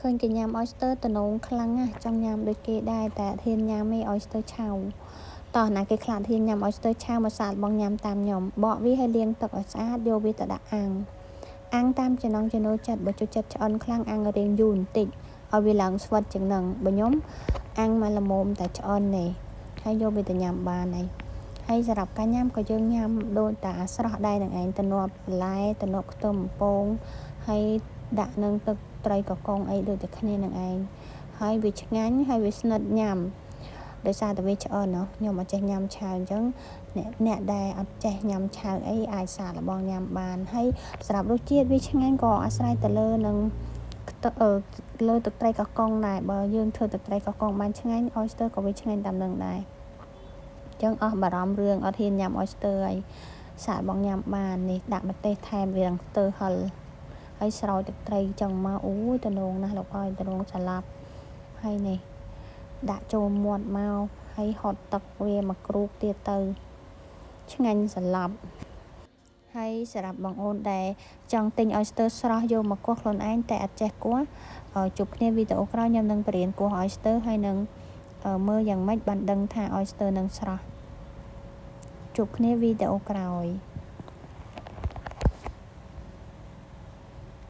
ឃើញគេញ៉ាំ oyster តំណងខ្លាំងណាស់ចង់ញ៉ាំដូចគេដែរតែអត់ហ៊ានញ៉ាំទេ oyster ឆៅតោះណាគេខ្លាចហ៊ានញ៉ាំ oyster ឆៅមកសាកបងញ៉ាំតាមខ្ញុំបកវាឲ្យលាងទឹកឲ្យស្អាតយកវាទៅដាក់អាំងតាមចំណង់ចំណូលចិត្តបើចូលចិត្តឆ្អិនខ្លាំងអាំងរៀងយូរបន្តិចឲ្យវាឡើងស្វិតជាងហ្នឹងបើខ្ញុំអាំងមកល្មមតែឆ្អិននេះហើយយកវាទៅញ៉ាំបានហើយសម្រាប់ការញ៉ាំក៏យើងញ៉ាំដូចតែស្រស់ដែរនឹងឯងទំនាប់បន្លែទំនាប់ខ្ទឹមបំពងហើយដាក់នឹងទឹកត្រីកកុងអីដូចតែគ្នានឹងឯងហើយវាឆ្ងាញ់ហើយវាស្និទ្ធញ៉ាំដោយសារតែវាឆ្អិនខ្ញុំអត់ចេះញ៉ាំឆៅអញ្ចឹងអ្នកដែលអត់ចេះញ៉ាំឆៅអីអាចសាកល្បងញ៉ាំបានហើយសម្រាប់រសជាតិវាឆ្ងាញ់ក៏អាស្រ័យទៅលើនឹងលើទឹកត្រីកកុងដែរបើយើងធ្វើទឹកត្រីកកុងបានឆ្ងាញ់ oyster ក៏វាឆ្ងាញ់តាមនឹងដែរចឹងអស់បារម្ភរឿងអត់ហ៊ានញ៉ាំ oyster ហើយសាកបងញ៉ាំបាននេះដាក់ម្ទេសថែមវានឹងស្ទើហិលហើយស្រោចទឹកត្រីចឹងមកអូយតំណងណាស់លោកអើយតំណងសាឡាប់ហើយនេះដាក់ចូលមាត់មកហើយហត់ទឹកវាមកគ្រូបទៀតទៅឆ្ងាញ់សាឡាប់ហើយសម្រាប់បងអូនដែលចង់ទិញ oyster ស្រស់យកមកគោះខ្លួនឯងតែអត់ចេះគោះជួបគ្នាវីដេអូក្រោយខ្ញុំនឹងបរៀនគោះ oyster ហើយនឹងមើលយ៉ាងម៉េចបានដឹងថា oyster នឹងស្រស់ជួបគ្នាវីដេអូក្រោយ